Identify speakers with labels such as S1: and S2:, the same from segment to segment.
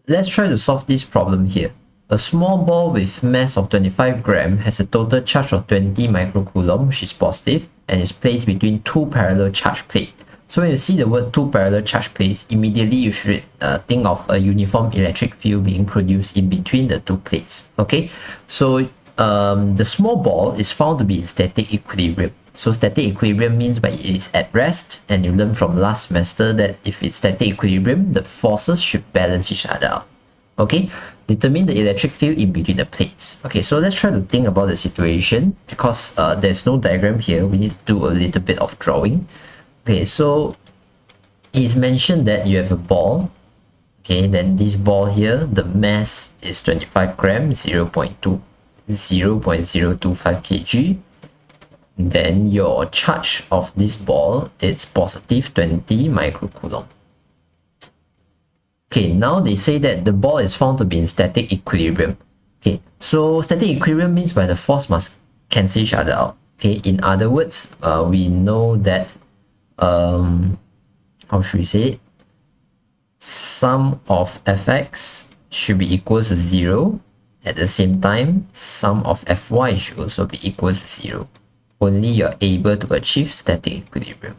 S1: Let's try to solve this problem here. A small ball with mass of 25 grams has a total charge of 20 microcoulomb, which is positive, and is placed between two parallel charge plates. So when you see the word two parallel charge plates, immediately you should think of a uniform electric field being produced in between the two plates. Okay, so the small ball is found to be in static equilibrium. So static equilibrium means by it is at rest, and you learned from last semester that if it's static equilibrium, the forces should balance each other out. Okay, determine the electric field in between the plates. Okay, so let's try to think about the situation. Because there's no diagram here, we need to do a little bit of drawing. Okay, so it's mentioned that you have a ball. Okay, then this ball here, the mass is 25 grams, 0.25 kg. Then your charge of this ball is positive 20 microcoulomb. Okay, now they say that the ball is found to be in static equilibrium. Okay, so static equilibrium means by the force must cancel each other out. Okay, in other words, we know that how should we say it? Sum of fx should be equal to 0. At the same time, sum of fy should also be equal to 0. Only you're able to achieve static equilibrium.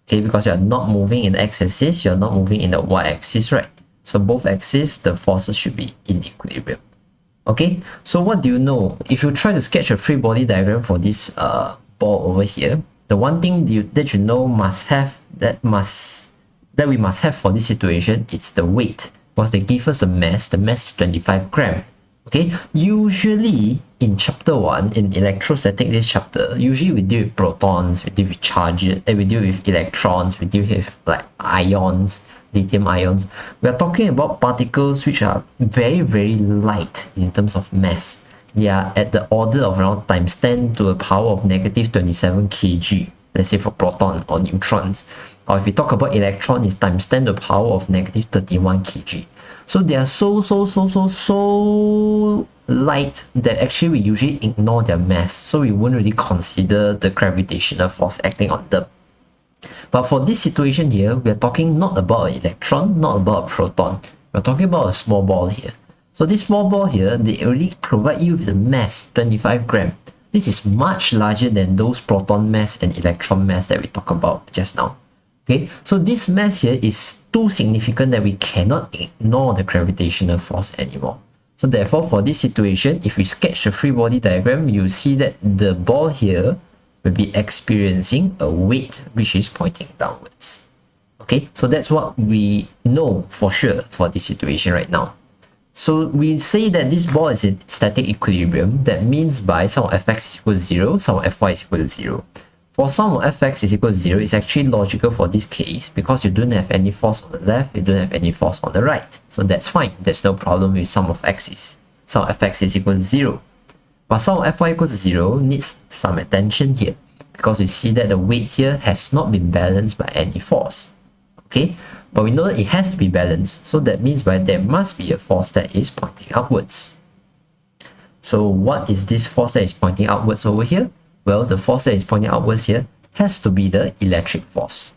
S1: Okay, because you're not moving in the x-axis, you're not moving in the y-axis, right? So both axes, the forces should be in equilibrium. Okay, so what do you know? If you try to sketch a free body diagram for this ball over here, the one thing that you know that we must have for this situation, it's the weight. Because they give us a mass, the mass is 25 grams. Okay, usually in chapter 1, in electrostatic this chapter, usually we deal with protons, we deal with charges, we deal with electrons, we deal with like ions, lithium ions. We are talking about particles which are very, very light in terms of mass. They are at the order of around times 10 to the power of negative 27 kg, let's say for proton or neutrons. Or if we talk about electron, it's times 10 to the power of negative 31 kg. So they are so light that actually we usually ignore their mass. So we won't really consider the gravitational force acting on them. But for this situation here, we are talking not about an electron, not about a proton. We're talking about a small ball here. So this small ball here, they already provide you with a mass, 25 grams. This is much larger than those proton mass and electron mass that we talked about just now. Okay, so this mass here is too significant that we cannot ignore the gravitational force anymore. So therefore, for this situation, if we sketch the free body diagram, you see that the ball here will be experiencing a weight which is pointing downwards. Okay, so that's what we know for sure for this situation right now. So we say that this ball is in static equilibrium. That means by sum of fx is equal to 0, sum of fy is equal to 0. For sum of fx is equal to 0, it's actually logical for this case because you don't have any force on the left, you don't have any force on the right. So that's fine. There's no problem with sum of x's. Sum of fx is equal to 0. But sum of fy equals to 0 needs some attention here because we see that the weight here has not been balanced by any force. Okay, but we know that it has to be balanced. So that means that there must be a force that is pointing upwards. So what is this force that is pointing upwards over here? Well, the force that is pointing outwards here has to be the electric force.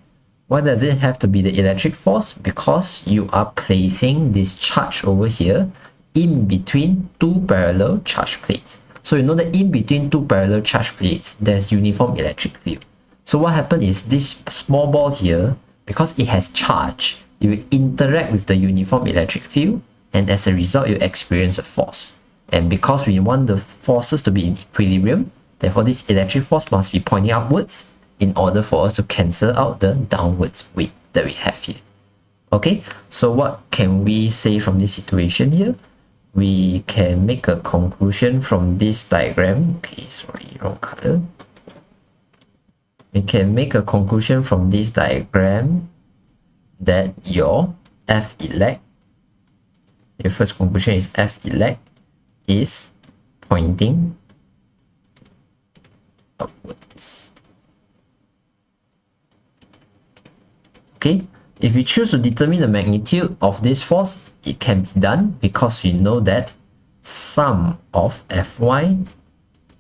S1: Why does it have to be the electric force? Because you are placing this charge over here in between two parallel charge plates. So you know that in between two parallel charge plates, there's uniform electric field. So what happens is this small ball here, because it has charge, it will interact with the uniform electric field, and as a result, you experience a force. And because we want the forces to be in equilibrium, therefore this electric force must be pointing upwards in order for us to cancel out the downwards weight that we have here. Okay, so what can we say from this situation here? We can make a conclusion from this diagram. Okay, sorry, wrong color. We can make a conclusion from this diagram that your F elect, your first conclusion is F elect is pointing upwards. Okay, if we choose to determine the magnitude of this force, it can be done because we know that sum of Fy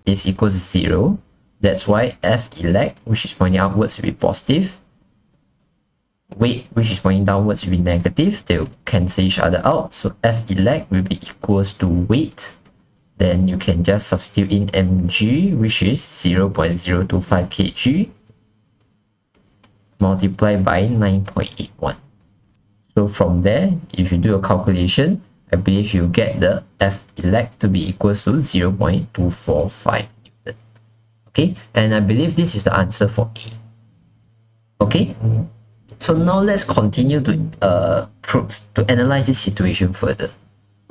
S1: is equal to 0. That's why F elect, which is pointing upwards, will be positive. weight, which is pointing downwards, will be negative. They will cancel each other out. So F elect will be equals to weight. Then you can just substitute in mg, which is 0.025 kg, multiplied by 9.81. So from there, if you do a calculation, I believe you get the F elect to be equals to 0.245 Newton. Okay, and I believe this is the answer for A. Okay, so now let's continue to analyze this situation further.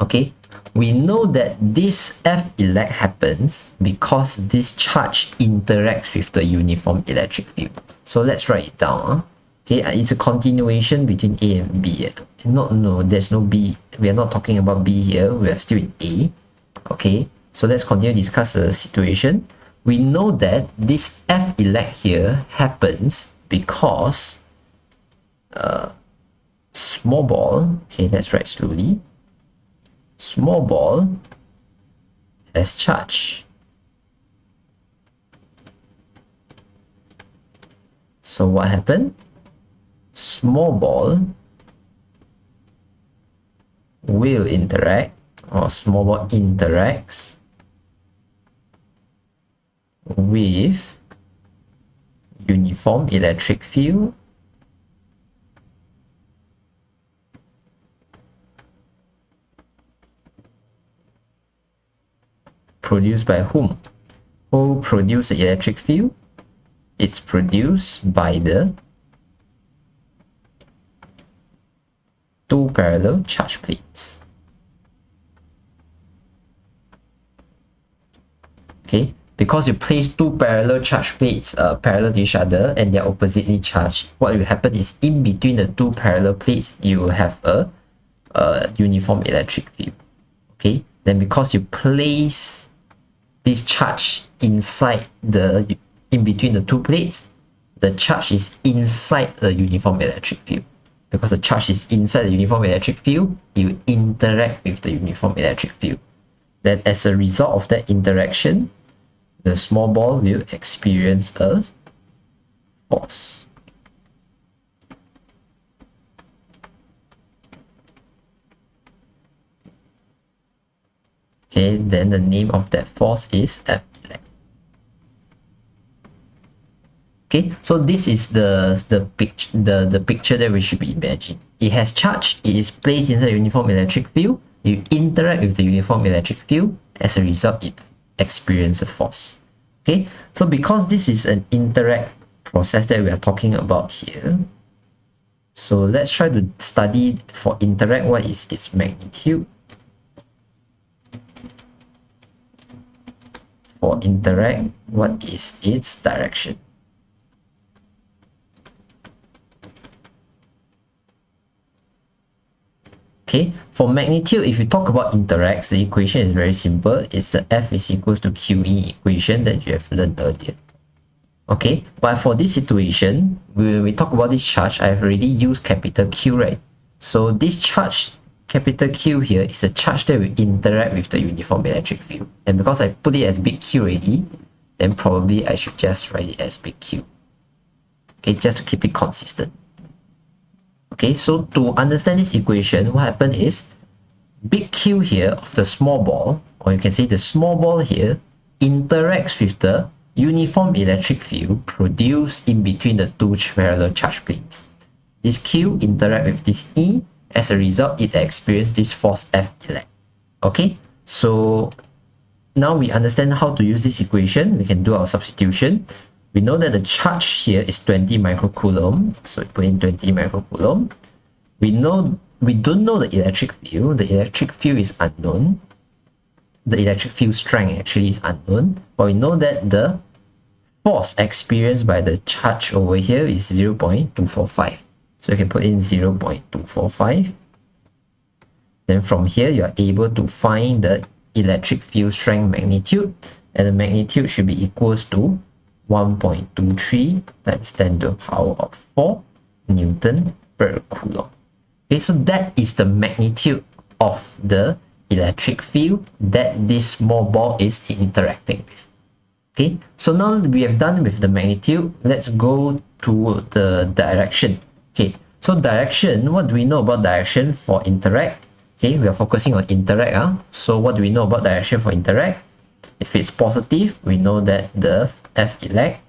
S1: Okay, we know that this F elect happens because this charge interacts with the uniform electric field. So let's write it down. Okay, it's a continuation between A and B. No, there's no B. We are not talking about B here. We are still in A. Okay, so let's continue to discuss the situation. We know that this F elect here happens because small ball. Okay, let's write slowly. Small ball has charge. So what happened? Small ball will interact, or small ball interacts with uniform electric field produced by whom? Who produce the electric field? It's produced by the two parallel charge plates. Okay, because you place two parallel charge plates parallel to each other and they're oppositely charged, what will happen is in between the two parallel plates you will have a uniform electric field. Okay, then because you place this charge inside the in between the two plates, the charge is inside the uniform electric field. Because the charge is inside the uniform electric field, you interact with the uniform electric field. Then as a result of that interaction, the small ball will experience a force. Okay, then the name of that force is F elect. Okay, so this is the picture that we should be imagining. It has charge, it is placed inside a uniform electric field, you interact with the uniform electric field, as a result it experiences a force. Okay, so because this is an interact process that we are talking about here, so let's try to study for interact what is its magnitude. For interact, what is its direction? Okay, for magnitude, if you talk about interacts, the equation is very simple. It's the F is equals to QE equation that you have learned earlier. Okay, but for this situation, when we talk about this charge, I've already used capital Q, right? So this charge, capital Q here, is a charge that will interact with the uniform electric field. And because I put it as big Q already, then probably I should just write it as big Q. Okay, just to keep it consistent. Okay, so to understand this equation, what happened is big Q here of the small ball, or you can say the small ball here, interacts with the uniform electric field produced in between the two parallel charge plates. This Q interact with this E, as a result it experiences this force F elect. Okay, so now we understand how to use this equation. We can do our substitution. We know that the charge here is 20 microcoulomb, so we put in 20 microcoulomb. We don't know the electric field. The electric field is unknown. The electric field strength actually is unknown, but we know that the force experienced by the charge over here is 0.245. So you can put in 0.245. Then from here you are able to find the electric field strength magnitude, and the magnitude should be equals to 1.23 times 10 to the power of 4 Newton per Coulomb. Okay, so that is the magnitude of the electric field that this small ball is interacting with. Okay, so now we have done with the magnitude. Let's go to the direction. Okay, So direction, what do we know about direction for interact? Okay, we are focusing on interact. So what do we know about direction for interact? If it's positive, we know that the F elect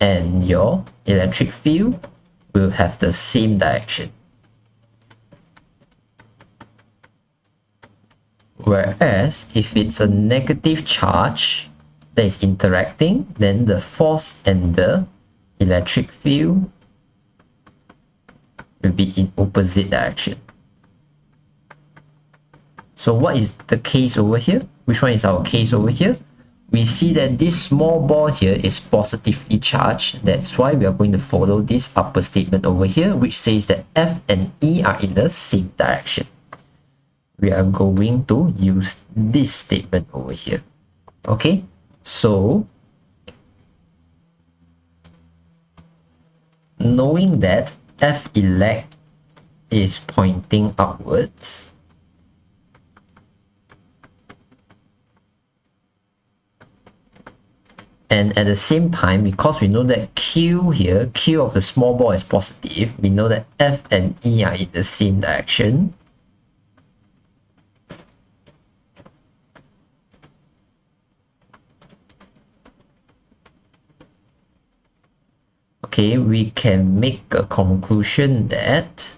S1: and your electric field will have the same direction. Whereas if it's a negative charge that is interacting, then the force and the electric field will be in opposite direction. So what is the case over here? Which one is our case over here? We see that this small ball here is positively charged. That's why we are going to follow this upper statement over here, which says that F and E are in the same direction. We are going to use this statement over here. Okay, so knowing that F elect is pointing upwards, and at the same time, because we know that Q here, Q of the small ball is positive, we know that F and E are in the same direction. Okay, we can make a conclusion that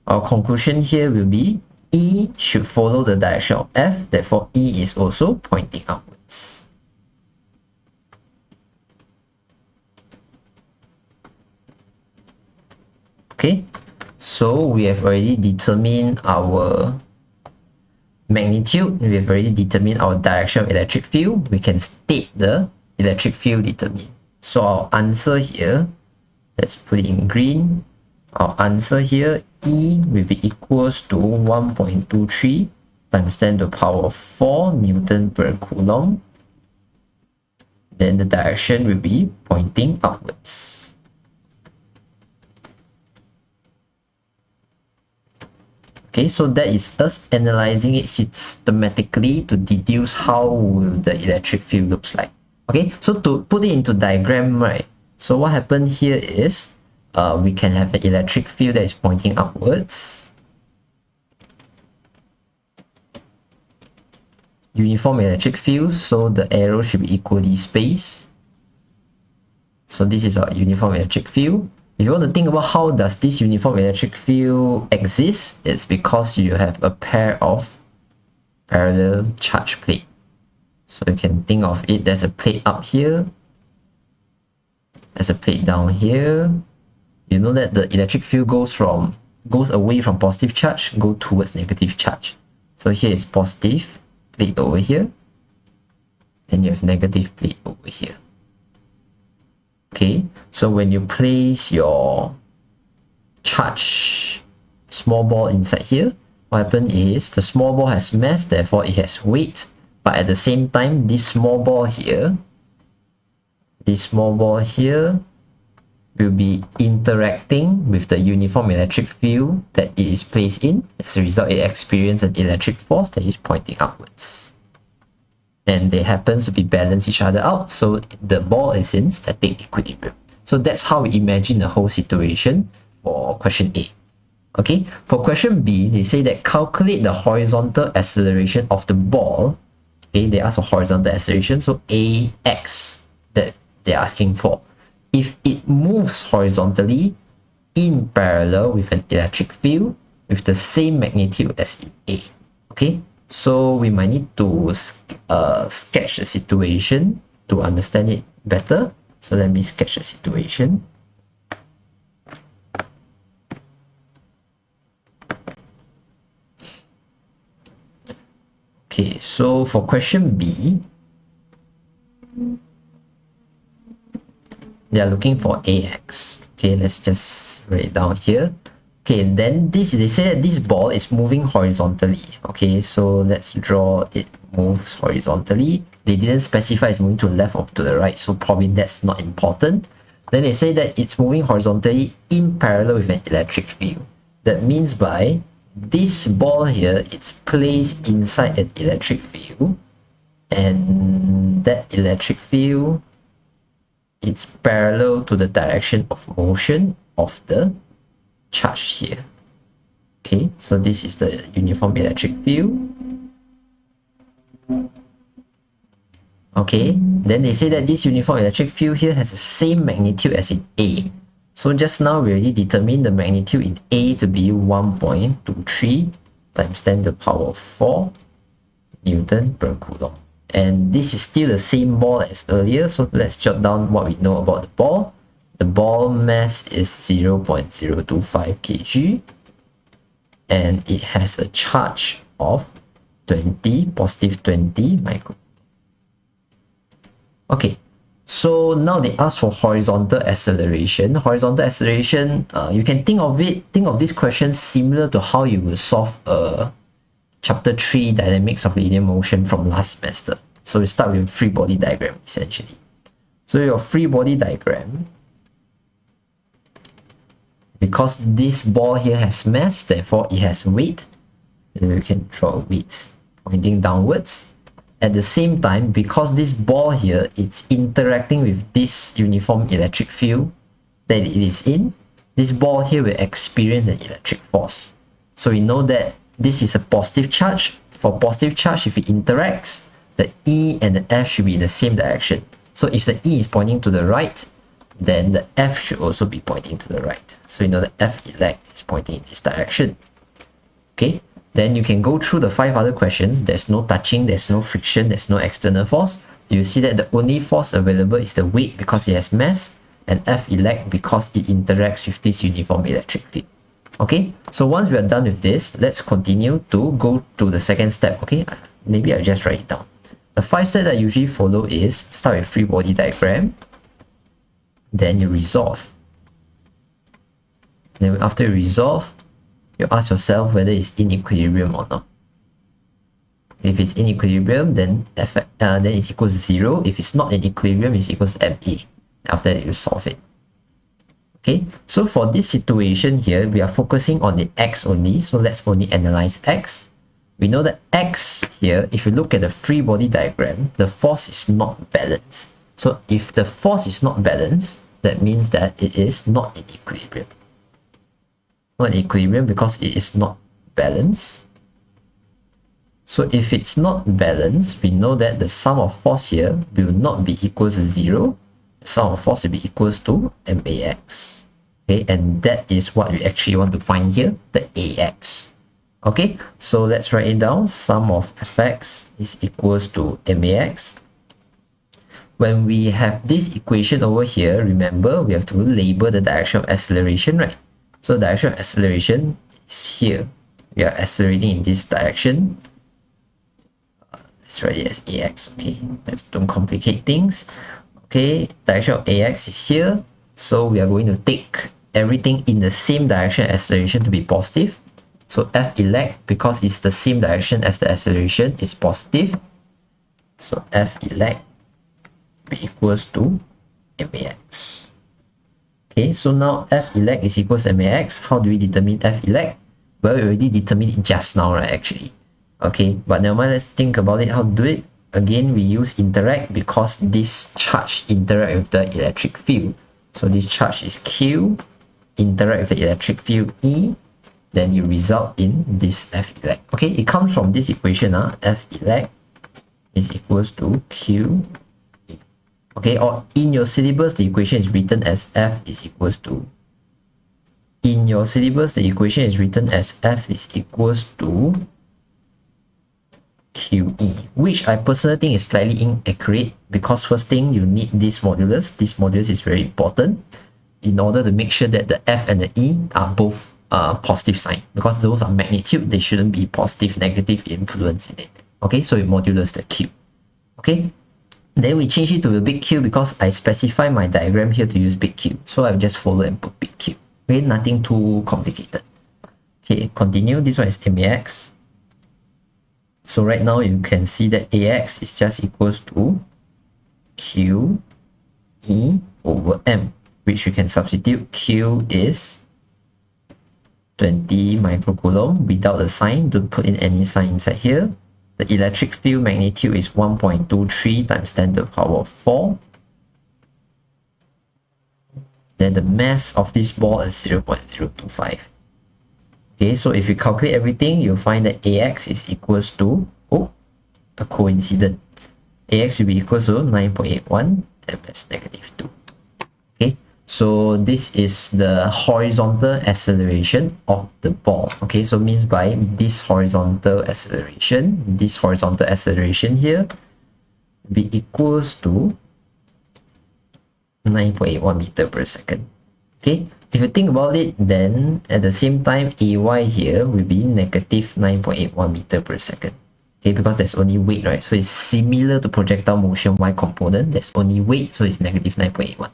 S1: our conclusion here will be E should follow the direction of F, therefore E is also pointing upwards. Okay, so we have already determined our magnitude, we have already determined our direction of electric field. We can state the electric field determined. So our answer here, let's put it in green. Our answer here, E will be equals to 1.23 times 10 to the power of 4 Newton per Coulomb. Then the direction will be pointing upwards. Okay, so that is us analyzing it systematically to deduce how will the electric field looks like. Okay, so to put it into diagram, right? So what happened here is we can have an electric field that is pointing upwards. Uniform electric field, so the arrow should be equally spaced. So this is our uniform electric field. If you want to think about how does this uniform electric field exist, it's because you have a pair of parallel charge plate. So you can think of it, there's a plate up here, there's a plate down here. You know that the electric field goes away from positive charge, go towards negative charge. So here is positive plate over here, then you have negative plate over here. Okay, so when you place your charge small ball inside here, what happens is the small ball has mass, therefore it has weight, but at the same time, this small ball here will be interacting with the uniform electric field that it is placed in. As a result, it experiences an electric force that is pointing upwards. And they happen to be balance each other out, so the ball is in static equilibrium. So that's how we imagine the whole situation for question A. Okay, for question B, they say that calculate the horizontal acceleration of the ball. Okay, they ask for horizontal acceleration, so AX that they're asking for. If it moves horizontally in parallel with an electric field with the same magnitude as in A. Okay, so we might need to sketch the situation to understand it better. So let me sketch the situation. Okay, so for question B, they are looking for AX. Okay, let's just write it down here. Okay, then they say that this ball is moving horizontally. Okay, so let's draw it moves horizontally. They didn't specify it's moving to the left or to the right, so probably that's not important. Then they say that it's moving horizontally in parallel with an electric field. That means by this ball here, it's placed inside an electric field. and that electric field, it's parallel to the direction of motion of the charge here. Okay, so this is the uniform electric field. Okay, then they say that this uniform electric field here has the same magnitude as in A. So just now we already determined the magnitude in A to be 1.23 times 10 to the power of 4 Newton per Coulomb. And this is still the same ball as earlier, so let's jot down what we know about the ball. The ball mass is 0.025 kg and it has a charge of 20, positive 20 micro. Okay, so now they ask for horizontal acceleration. Horizontal acceleration, you can think of this question similar to how you will solve a chapter 3 dynamics of linear motion from last semester. So we start with free body diagram essentially. So your free body diagram, because this ball here has mass, therefore it has weight. So you can draw weights pointing downwards. At the same time, because this ball here, it's interacting with this uniform electric field that it is in, this ball here will experience an electric force. So we know that this is a positive charge. For positive charge, if it interacts, the E and the F should be in the same direction. So if the E is pointing to the right, then the F should also be pointing to the right. So you know the F elect is pointing in this direction. Okay, then you can go through the 5 other questions. There's no touching, there's no friction, there's no external force. You see that the only force available is the weight because it has mass, and F elect because it interacts with this uniform electric field. Okay, so once we are done with this, let's continue to go to the second step. Okay, maybe I'll just write it down. The 5 steps that I usually follow is start with free body diagram, then you resolve. Then after you resolve, you ask yourself whether it's in equilibrium or not. If it's in equilibrium, then it's equals to 0. If it's not in equilibrium, it's equals to MA. After that, you solve it. Okay, so for this situation here, we are focusing on the X only. So let's only analyze X. We know that X here, if you look at the free body diagram, the force is not balanced. So if the force is not balanced, that means that it is not in equilibrium. Not in equilibrium because it is not balanced. So if it's not balanced, we know that the sum of force here will not be equal to 0. The sum of force will be equals to MAX. Okay, and that is what we actually want to find here, the AX. Okay, so let's write it down. Sum of Fx is equals to MAX. When we have this equation over here, remember we have to label the direction of acceleration, right? So direction of acceleration is here. We are accelerating in this direction. Let's write it as AX. Okay, let's don't complicate things. Okay, direction of AX is here. So we are going to take everything in the same direction acceleration to be positive. So F elect, because it's the same direction as the acceleration, is positive. So F elect be equals to MAX. Okay, so now F elect is equals to MAX. How do we determine F elect? Well, we already determined it just now, right, actually. Okay, but never mind, let's think about it, how to do it. Again, we use interact because this charge interact with the electric field. So this charge is Q, interact with the electric field E, then you result in this F elect. Okay, it comes from this equation, F elect is equals to Q E. Okay, or in your syllabus, the equation is written as F is equals to, in your syllabus, the equation is written as F is equals to QE, which I personally think is slightly inaccurate because first thing, you need this modulus. This modulus is very important in order to make sure that the F and the E are both positive sign, because those are magnitude, they shouldn't be positive, negative influence in it. Okay, so we modulus the Q. Okay, then we change it to a big Q because I specify my diagram here to use big Q. So I'll just follow and put big Q. Okay, nothing too complicated. Okay, continue. This one is MAX. So right now you can see that AX is just equals to Q E over M, which you can substitute. Q is 20 microcoulomb without a sign. Don't put in any sign inside here. The electric field magnitude is 1.23 times 10 to the power of 4. Then the mass of this ball is 0.025. Okay, so if you calculate everything, you'll find that AX is equals to, a coincidence. AX will be equals to 9.81 ms negative 2. Okay, so this is the horizontal acceleration of the ball. Okay, so means by this horizontal acceleration here be equals to 9.81 meter per second. Okay, if you think about it, then at the same time AY here will be negative 9.81 meter per second. Okay, because there's only weight, right? So it's similar to projectile motion Y component. There's only weight, so it's negative 9.81.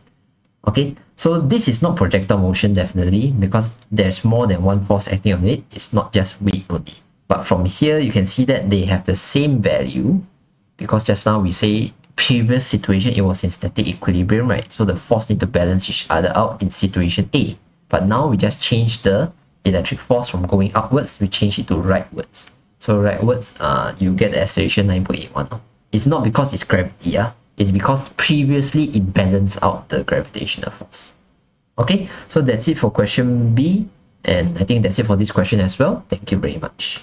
S1: Okay, so this is not projectile motion definitely, because there's more than one force acting on it. It's not just weight only. But from here you can see that they have the same value, because just now we say previous situation it was in static equilibrium, right? So the force need to balance each other out in situation A. But now we just change the electric force from going upwards, we change it to rightwards. So rightwards, you get the acceleration 9.81. It's not because it's gravity, it's because previously it balanced out the gravitational force. Okay, so that's it for question B, and I think that's it for this question as well. Thank you very much.